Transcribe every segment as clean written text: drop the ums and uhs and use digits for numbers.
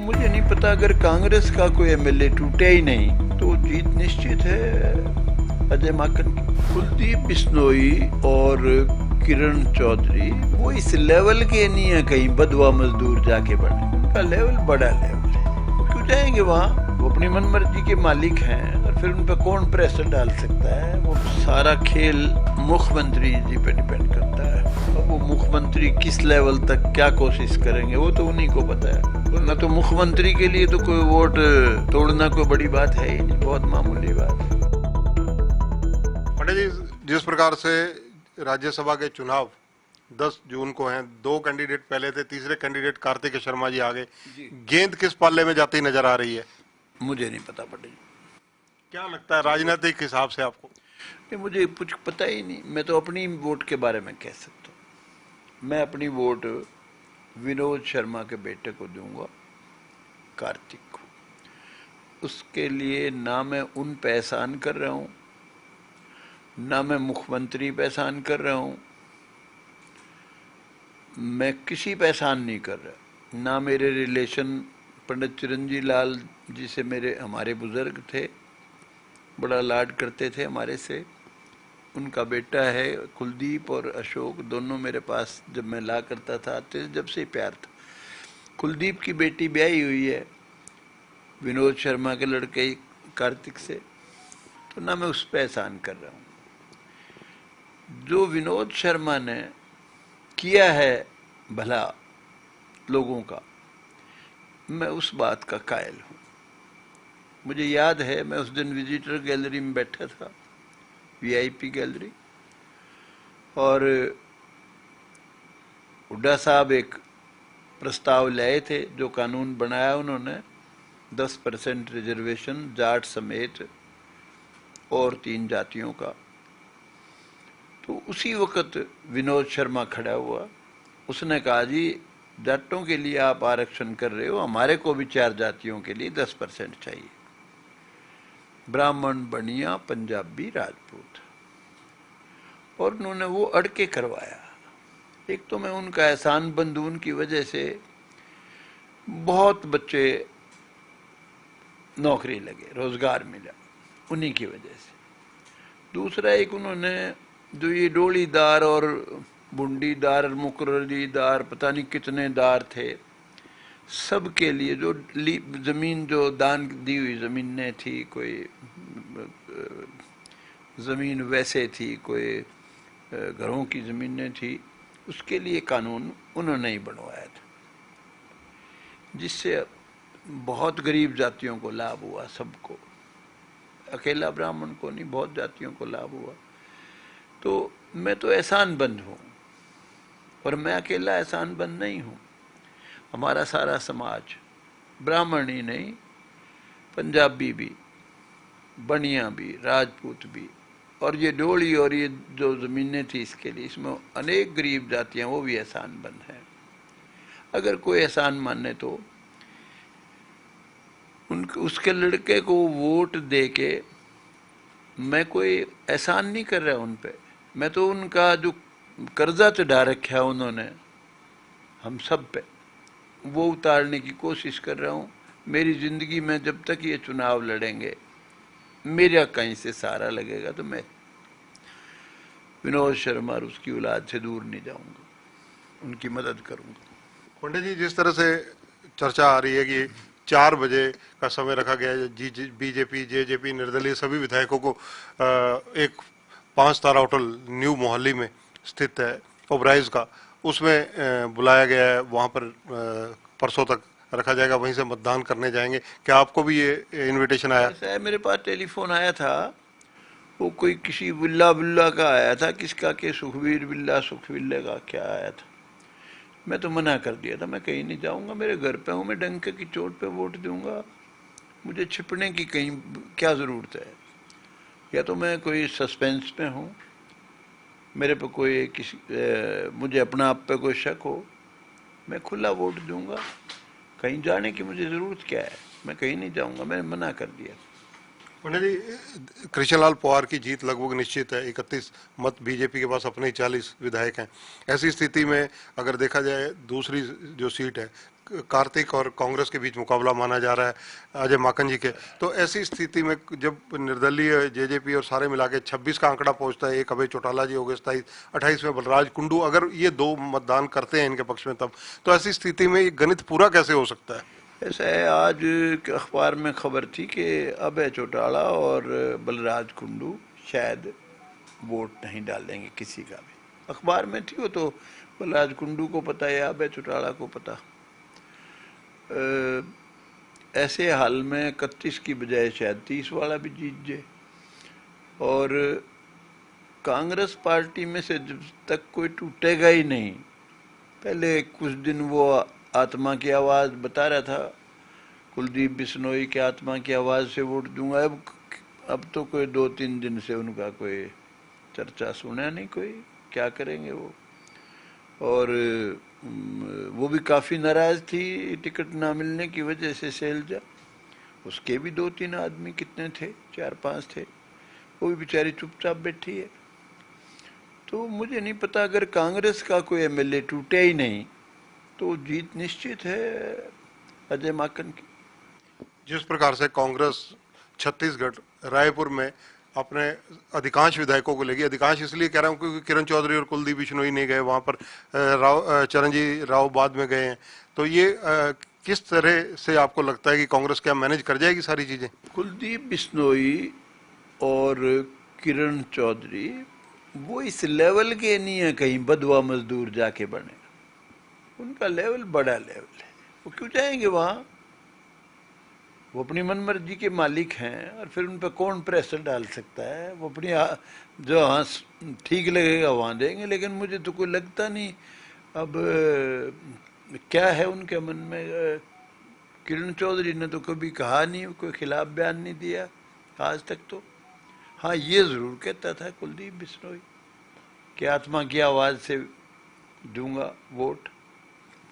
मुझे नहीं पता, अगर कांग्रेस का कोई एमएलए टूटे ही नहीं तो जीत निश्चित है अजय माकन की। कुलदीप बिश्नोई और किरण चौधरी वो इस लेवल के नहीं है कहीं बदवा मजदूर जाके बने, उनका लेवल बड़ा लेवल है। वो क्यों जाएंगे वहाँ? वो अपनी मनमर्जी के मालिक हैं और फिर उन पर कौन प्रेशर डाल सकता है? वो सारा खेल मुख्यमंत्री जी पे डिपेंड करता है। अब वो मुख्यमंत्री किस लेवल तक क्या कोशिश करेंगे वो तो उन्हीं को पता है। वरना तो मुख्यमंत्री के लिए तो कोई वोट तोड़ना कोई बड़ी बात है ही नहीं, बहुत मामूली बात है। पंडित जी, जिस प्रकार से राज्यसभा के चुनाव 10 जून को हैं, दो कैंडिडेट पहले थे, तीसरे कैंडिडेट कार्तिक शर्मा जी आगे, गेंद किस पाले में जाती नजर आ रही है? मुझे नहीं पता पटेल, क्या लगता है राजनीतिक हिसाब से आपको? नहीं मुझे कुछ पता ही नहीं। मैं तो अपनी वोट के बारे में कह सकता हूँ। मैं अपनी वोट विनोद शर्मा के बेटे को दूंगा, कार्तिक को। उसके लिए ना मैं उन पे एहसान कर रहा हूँ, ना मैं मुख्यमंत्री पे एहसान कर रहा हूँ, मैं किसी पे एहसान नहीं कर रहा। ना मेरे रिलेशन पंडित चिरंजीवी लाल जी से, मेरे हमारे बुजुर्ग थे, बड़ा लाड करते थे हमारे से। उनका बेटा है कुलदीप और अशोक, दोनों मेरे पास जब मैं ला करता था आते जब से प्यार था। कुलदीप की बेटी ब्याही हुई है विनोद शर्मा के लड़के कार्तिक से, तो ना मैं उस पर एहसान कर रहा हूँ। जो विनोद शर्मा ने किया है भला लोगों का, मैं उस बात का कायल हूँ। मुझे याद है मैं उस दिन विजिटर गैलरी में बैठा था, वीआईपी गैलरी, और हुड्डा साहब एक प्रस्ताव लाए थे, जो कानून बनाया उन्होंने 10% रिजर्वेशन जाट समेत और 3 जातियों का। तो उसी वक्त विनोद शर्मा खड़ा हुआ, उसने कहा जी जाटों के लिए आप आरक्षण कर रहे हो, हमारे को भी 4 जातियों के लिए 10% चाहिए, ब्राह्मण बनिया पंजाबी राजपूत। और उन्होंने वो अड़के करवाया। एक तो मैं उनका एहसान बंद हूं, उनकी वजह से बहुत बच्चे नौकरी लगे, रोजगार मिला उन्हीं की वजह से। दूसरा एक उन्होंने जो ये डोलीदार और बुंडीदार मुकर्रीदार पता नहीं कितने दार थे, सबके लिए जो जमीन जो दान दी हुई जमीनें थी, कोई जमीन वैसे थी, कोई घरों की जमीनें थी, उसके लिए कानून उन्होंने ही बनवाया था, जिससे बहुत गरीब जातियों को लाभ हुआ, सबको, अकेला ब्राह्मण को नहीं, बहुत जातियों को लाभ हुआ। तो मैं तो एहसान बंद हूँ, और मैं अकेला एहसान बंद नहीं हूँ। हमारा सारा समाज, ब्राह्मण ही नहीं, पंजाबी भी, बनिया भी, राजपूत भी, और ये डोली और ये जो ज़मीनें थी इसके लिए, इसमें अनेक गरीब जातियाँ, वो भी एहसान बंद हैं। अगर कोई एहसान माने तो उसके लड़के को वोट दे के मैं कोई एहसान नहीं कर रहा उन पे। मैं तो उनका जो कर्जा चढ़ा रखा है उन्होंने हम सब पे, वो उतारने की कोशिश कर रहा हूँ। मेरी ज़िंदगी में जब तक ये चुनाव लड़ेंगे, मेरा कहीं से सहारा लगेगा तो मैं विनोद शर्मा और उसकी औलाद से दूर नहीं जाऊंगा, उनकी मदद करूंगा। पंडित जी, जिस तरह से चर्चा आ रही है कि 4 बजे का समय रखा गया है, बीजेपी जेजेपी निर्दलीय सभी विधायकों को एक 5 तारा होटल न्यू मोहाली में स्थित है ओबराइज का, उसमें बुलाया गया है। वहां पर परसों तक रखा जाएगा, वहीं से मतदान करने जाएंगे। क्या आपको भी ये इनविटेशन आया? ऐसा है, मेरे पास टेलीफोन आया था, वो कोई किसी बिल्ला बिल्ला का आया था, किसका के सुखवीर बिल्ला सुखविल्ले का क्या आया था। मैं तो मना कर दिया था, मैं कहीं नहीं जाऊंगा, मेरे घर पे हूँ, मैं डंके की चोट पे वोट दूंगा, मुझे छिपने की कहीं क्या ज़रूरत है। या तो मैं कोई सस्पेंस में हूँ, मेरे पे कोई मुझे अपना आप पे कोई शक हो, मैं खुला वोट दूंगा, कहीं जाने की मुझे ज़रूरत क्या है, मैं कहीं नहीं जाऊंगा, मैंने मना कर दिया। पंडित जी, कृष्णलाल पवार की जीत लगभग निश्चित है। 31 मत बीजेपी के पास, अपने ही 40 विधायक हैं। ऐसी स्थिति में अगर देखा जाए दूसरी जो सीट है, कार्तिक और कांग्रेस के बीच मुकाबला माना जा रहा है अजय माकन जी के, तो ऐसी स्थिति में जब निर्दलीय जेजेपी और सारे मिला के 26 का आंकड़ा पहुंचता है, एक अभय चौटाला जी हो गए 27, 28 में बलराज कुंडू, अगर ये 2 मतदान करते हैं इनके पक्ष में तब, तो ऐसी स्थिति में ये गणित पूरा कैसे हो सकता है? ऐसा है, आज के अखबार में खबर थी कि अभय चौटाला और बलराज कुंडू शायद वोट नहीं डालेंगे किसी का भी। अखबार में थी वो, तो बलराज कुंडू को पता है, अभय चौटाला को पता। ऐसे हाल में 31 की बजाय शायद 30 वाला भी जीत जाए। और कांग्रेस पार्टी में से जब तक कोई टूटेगा ही नहीं। पहले कुछ दिन वो आत्मा की आवाज़ बता रहा था, कुलदीप बिश्नोई के आत्मा की आवाज़ से वोट दूंगा। अब तो कोई 2-3 दिन से उनका कोई चर्चा सुना नहीं, कोई क्या करेंगे वो। और वो भी काफ़ी नाराज़ थी टिकट ना मिलने की वजह से शैलजा। उसके भी 2-3 आदमी कितने थे, 4-5 थे, वो भी बेचारी चुपचाप बैठी है। तो मुझे नहीं पता, अगर कांग्रेस का कोई एमएलए टूटे ही नहीं तो जीत निश्चित है अजय माकन की। जिस प्रकार से कांग्रेस छत्तीसगढ़ रायपुर में अपने अधिकांश विधायकों को लेगी, अधिकांश इसलिए कह रहा हूँ क्योंकि किरण चौधरी और कुलदीप बिश्नोई नहीं गए वहाँ पर, चरणजीत राव बाद में गए हैं, तो ये किस तरह से आपको लगता है कि कांग्रेस क्या मैनेज कर जाएगी सारी चीजें? कुलदीप बिश्नोई और किरण चौधरी वो इस लेवल के नहीं है कहीं बदवा मजदूर जाके बने। उनका लेवल बड़ा लेवल है, वो क्यों जाएंगे वहाँ? वो अपनी मनमर्जी के मालिक हैं, और फिर उन पर कौन प्रेशर डाल सकता है? वो अपनी जो हाँ ठीक लगेगा वहाँ देंगे। लेकिन मुझे तो कोई लगता नहीं अब क्या है उनके मन में। किरण चौधरी ने तो कभी कहा नहीं, कोई खिलाफ बयान नहीं दिया आज तक। तो हाँ, ये ज़रूर कहता था कुलदीप बिश्नोई कि आत्मा की आवाज़ से दूंगा वोट।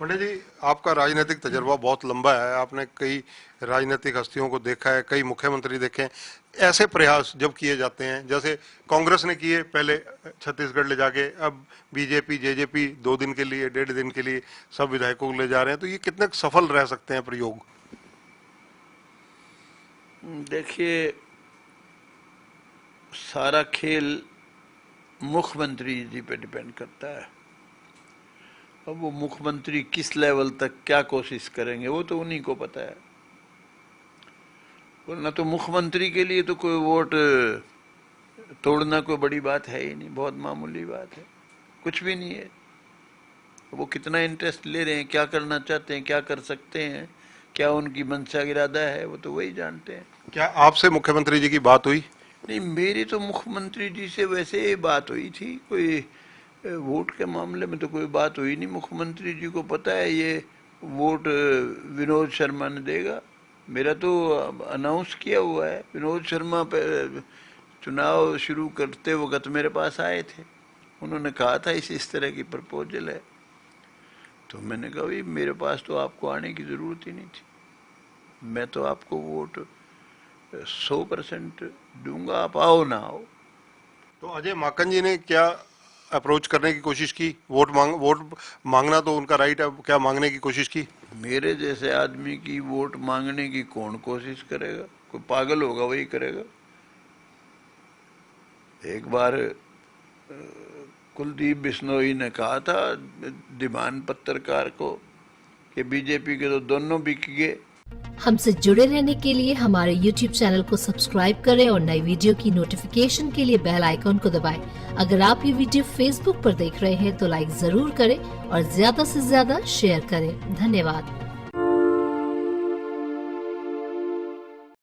पंडित जी, आपका राजनीतिक तजर्बा बहुत लंबा है, आपने कई राजनीतिक हस्तियों को देखा है, कई मुख्यमंत्री देखे हैं। ऐसे प्रयास जब किए जाते हैं, जैसे कांग्रेस ने किए पहले छत्तीसगढ़ ले जाके, अब बीजेपी जेजेपी 2 दिन के लिए 1.5 दिन के लिए सब विधायकों को ले जा रहे हैं, तो ये कितने सफल रह सकते हैं प्रयोग? देखिए, सारा खेल मुख्यमंत्री जी पे डिपेंड करता है। अब वो मुख्यमंत्री किस लेवल तक क्या कोशिश करेंगे वो तो उन्हीं को पता है। वरना तो मुख्यमंत्री के लिए तो कोई वोट तोड़ना कोई बड़ी बात है ही नहीं, बहुत मामूली बात है, कुछ भी नहीं है। वो कितना इंटरेस्ट ले रहे हैं, क्या करना चाहते हैं, क्या कर सकते हैं, क्या उनकी मंशा इरादा है, वो तो वही जानते हैं। क्या आपसे मुख्यमंत्री जी की बात हुई? नहीं, मेरी तो मुख्यमंत्री जी से वैसे बात हुई थी, कोई वोट के मामले में तो कोई बात हुई नहीं। मुख्यमंत्री जी को पता है ये वोट विनोद शर्मा ने देगा। मेरा तो अनाउंस किया हुआ है। विनोद शर्मा पे चुनाव शुरू करते वक्त मेरे पास आए थे, उन्होंने कहा था इस तरह की प्रपोजल है। तो मैंने कहा भाई मेरे पास तो आपको आने की ज़रूरत ही नहीं थी, मैं तो आपको वोट 100% दूंगा, आप आओ ना आओ। तो अजय माकन जी ने क्या अप्रोच करने की कोशिश की? वोट मांगना तो उनका राइट है, क्या मांगने की कोशिश की? मेरे जैसे आदमी की वोट मांगने की कौन कोशिश करेगा? कोई पागल होगा वही करेगा। एक बार कुलदीप बिश्नोई ने कहा था दीवान पत्रकार को कि बीजेपी के तो दोनों बिक गए। हमसे जुड़े रहने के लिए हमारे YouTube चैनल को सब्सक्राइब करें और नई वीडियो की नोटिफिकेशन के लिए बेल आइकॉन को दबाएं। अगर आप ये वीडियो Facebook पर देख रहे हैं तो लाइक जरूर करें और ज्यादा से ज्यादा शेयर करें। धन्यवाद।